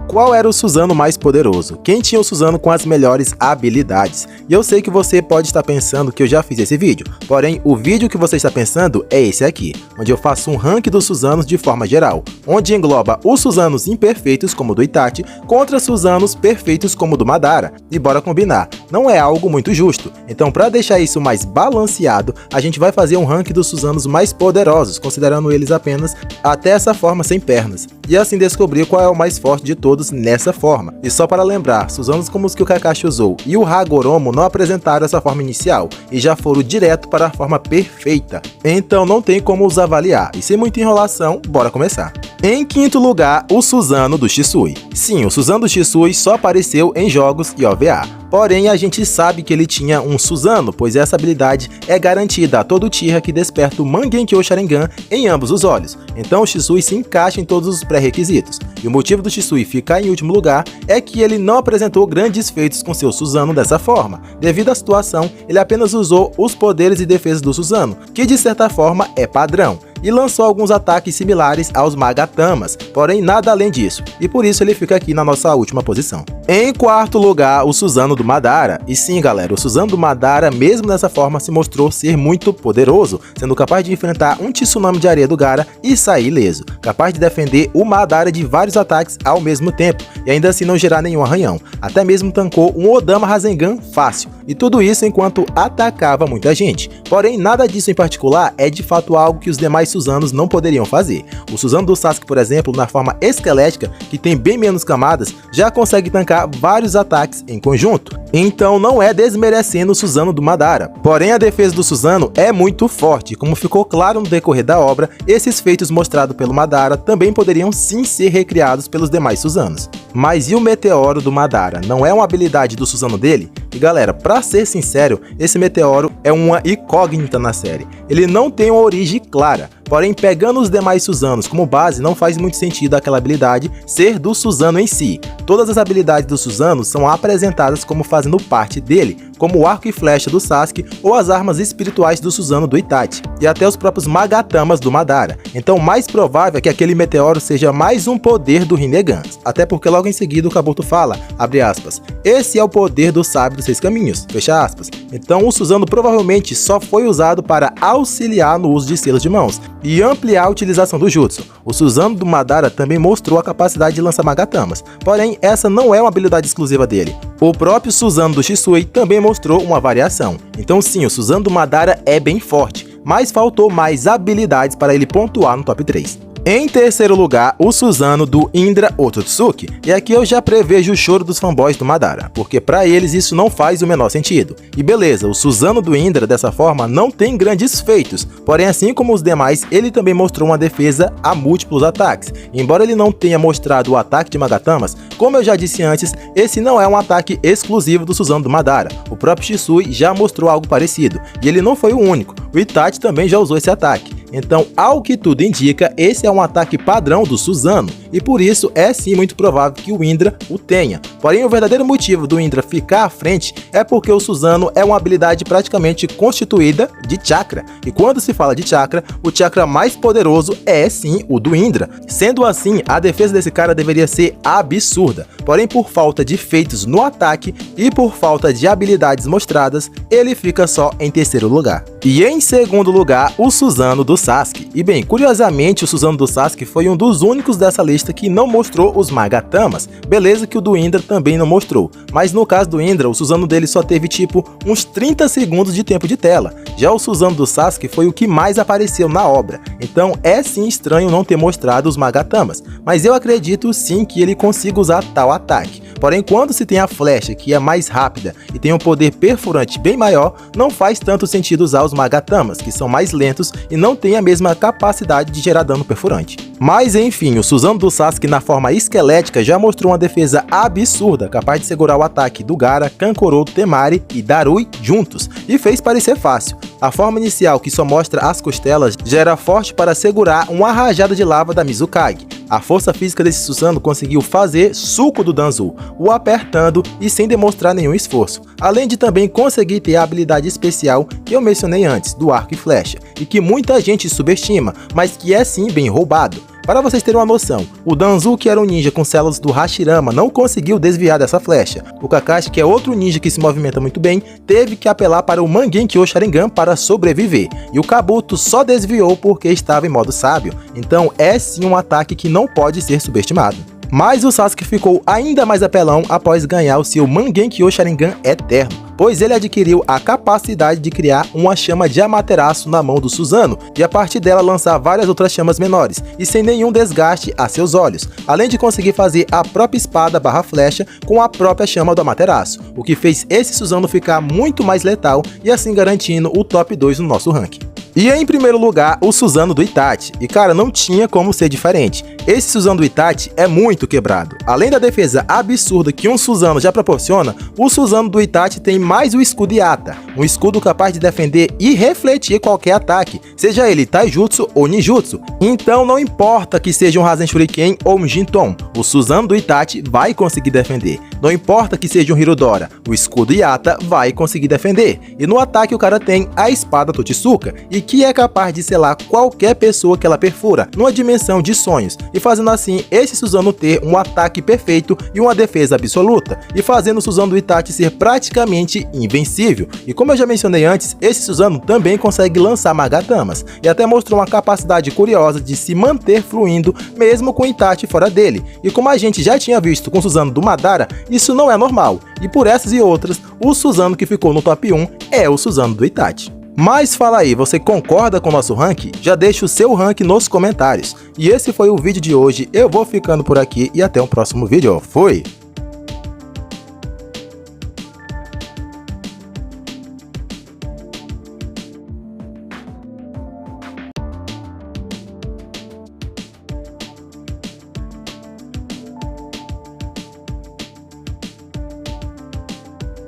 qual era o Suzano mais poderoso? Quem tinha o Suzano com as melhores habilidades? E eu sei que você pode estar pensando que eu já fiz esse vídeo, porém o vídeo que você está pensando é esse aqui, onde eu faço um ranking dos Suzanos de forma geral, onde engloba os Suzanos imperfeitos como o do Itachi contra Suzanos perfeitos como o do Madara. E bora combinar, não é algo muito justo, então para deixar isso mais balanceado, a gente vai fazer um ranking dos Suzanos mais poderosos, considerando eles apenas até essa forma sem pernas, e assim descobrir qual é o mais forte de todos nessa forma. E só para lembrar, Suzanos como os que o Kakashi usou e o Hagoromo não apresentaram essa forma inicial, e já foram direto para a forma perfeita, então não tem como os avaliar, e sem muita enrolação, bora começar. Em quinto lugar, o Suzano do Shisui. Sim, o Suzano do Shisui só apareceu em jogos e OVA. Porém, a gente sabe que ele tinha um Suzano, pois essa habilidade é garantida a todo Uchiha que desperta o Mangekyou Sharingan em ambos os olhos. Então o Shisui se encaixa em todos os pré-requisitos. E o motivo do Shisui ficar em último lugar é que ele não apresentou grandes feitos com seu Suzano dessa forma. Devido à situação, ele apenas usou os poderes e defesas do Suzano, que de certa forma é padrão, e lançou alguns ataques similares aos Magatamas, porém nada além disso, e por isso ele fica aqui na nossa última posição. Em quarto lugar, o Suzano do Madara. E sim, galera, o Suzano do Madara, mesmo dessa forma, se mostrou ser muito poderoso, sendo capaz de enfrentar um tsunami de areia do Gaara e sair ileso, capaz de defender o Madara de vários ataques ao mesmo tempo, e ainda assim não gerar nenhum arranhão. Até mesmo tancou um Odama Rasengan fácil, e tudo isso enquanto atacava muita gente. Porém, nada disso em particular é de fato algo que os demais Suzanos não poderiam fazer. O Suzano do Sasuke, por exemplo, na forma esquelética, que tem bem menos camadas, já consegue tancar vários ataques em conjunto. Então não é desmerecendo o Suzano do Madara. Porém, a defesa do Suzano é muito forte, como ficou claro no decorrer da obra, esses feitos mostrados pelo Madara também poderiam sim ser recriados pelos demais Suzanos. Mas e o Meteoro do Madara? Não é uma habilidade do Suzano dele? E galera, pra ser sincero, esse Meteoro é uma incógnita na série. Ele não tem uma origem clara. Porém, pegando os demais Suzanos como base, não faz muito sentido aquela habilidade ser do Suzano em si. Todas as habilidades do Suzano são apresentadas como fazendo parte dele, como o arco e flecha do Sasuke ou as armas espirituais do Suzano do Itachi, e até os próprios Magatamas do Madara. Então, mais provável é que aquele meteoro seja mais um poder do Rinnegan. Até porque logo em seguida o Kabuto fala, abre aspas, esse é o poder do sábio dos 6 caminhos, fecha aspas. Então, o Suzano provavelmente só foi usado para auxiliar no uso de selos de mãos e ampliar a utilização do Jutsu. O Suzano do Madara também mostrou a capacidade de lançar Magatamas, porém essa não é uma habilidade exclusiva dele. O próprio Suzano do Shisui também mostrou uma variação. Então sim, o Suzano do Madara é bem forte, mas faltou mais habilidades para ele pontuar no top 3. Em terceiro lugar, o Suzano do Indra Otsutsuki, e aqui eu já prevejo o choro dos fanboys do Madara, porque para eles isso não faz o menor sentido. E beleza, o Suzano do Indra dessa forma não tem grandes feitos, porém assim como os demais, ele também mostrou uma defesa a múltiplos ataques. Embora ele não tenha mostrado o ataque de Magatamas, como eu já disse antes, esse não é um ataque exclusivo do Suzano do Madara. O próprio Shisui já mostrou algo parecido, e ele não foi o único, o Itachi também já usou esse ataque. Então, ao que tudo indica, esse é um ataque padrão do Suzano, e por isso é sim muito provável que o Indra o tenha. Porém, o verdadeiro motivo do Indra ficar à frente é porque o Suzano é uma habilidade praticamente constituída de chakra, e quando se fala de chakra, o chakra mais poderoso é sim o do Indra. Sendo assim, a defesa desse cara deveria ser absurda, porém por falta de feitos no ataque e por falta de habilidades mostradas, ele fica só em terceiro lugar. E em segundo lugar, o Suzano do Sasuke. E bem, curiosamente, o Suzano do Sasuke foi um dos únicos dessa lista que não mostrou os Magatamas. Beleza que o do Indra também não mostrou, mas no caso do Indra, o Suzano dele só teve tipo uns 30 segundos de tempo de tela. Já o Suzano do Sasuke foi o que mais apareceu na obra, então é sim estranho não ter mostrado os Magatamas, mas eu acredito sim que ele consiga usar tal ataque. Porém, quando se tem a flecha, que é mais rápida e tem um poder perfurante bem maior, não faz tanto sentido usar os Magatamas, que são mais lentos e não têm a mesma capacidade de gerar dano perfurante. Mas enfim, o Suzano do Sasuke na forma esquelética já mostrou uma defesa absurda, capaz de segurar o ataque do Gaara, Kankuro, Temari e Darui juntos, e fez parecer fácil. A forma inicial, que só mostra as costelas, já era forte para segurar uma rajada de lava da Mizukage. A força física desse Suzano conseguiu fazer suco do Danzo, o apertando e sem demonstrar nenhum esforço, além de também conseguir ter a habilidade especial que eu mencionei antes, do arco e flecha, e que muita gente subestima, mas que é sim bem roubado. Para vocês terem uma noção, o Danzo, que era um ninja com células do Hashirama, não conseguiu desviar dessa flecha. O Kakashi, que é outro ninja que se movimenta muito bem, teve que apelar para o Mangekyou Sharingan para sobreviver. E o Kabuto só desviou porque estava em modo sábio. Então é sim um ataque que não pode ser subestimado. Mas o Sasuke ficou ainda mais apelão após ganhar o seu Mangekyou Sharingan Eterno, pois ele adquiriu a capacidade de criar uma chama de Amaterasu na mão do Susanoo e a partir dela lançar várias outras chamas menores e sem nenhum desgaste a seus olhos, além de conseguir fazer a própria espada barra flecha com a própria chama do Amaterasu, o que fez esse Susanoo ficar muito mais letal e assim garantindo o top 2 no nosso ranking. E em primeiro lugar, o Susanoo do Itachi. E cara, não tinha como ser diferente. Esse Susanoo do Itachi é muito quebrado. Além da defesa absurda que um Susanoo já proporciona, o Susanoo do Itachi tem mais o escudo Yata, um escudo capaz de defender e refletir qualquer ataque, seja ele Taijutsu ou Ninjutsu. Então não importa que seja um Rasen Shuriken ou um Jinton, o Susanoo do Itachi vai conseguir defender. Não importa que seja um Hirodora, o escudo Yata vai conseguir defender. E no ataque o cara tem a espada Totsuka, e que é capaz de selar qualquer pessoa que ela perfura, numa dimensão de sonhos, e fazendo assim esse Susanoo ter um ataque perfeito e uma defesa absoluta, e fazendo o Susanoo do Itachi ser praticamente invencível. E como eu já mencionei antes, esse Susanoo também consegue lançar Magatamas, e até mostrou uma capacidade curiosa de se manter fluindo mesmo com o Itachi fora dele. E como a gente já tinha visto com o Susanoo do Madara, isso não é normal, e por essas e outras, o Susanoo que ficou no top 1 é o Susanoo do Itachi. Mas fala aí, você concorda com o nosso ranking? Já deixa o seu ranking nos comentários. E esse foi o vídeo de hoje, eu vou ficando por aqui e até o próximo vídeo. Fui!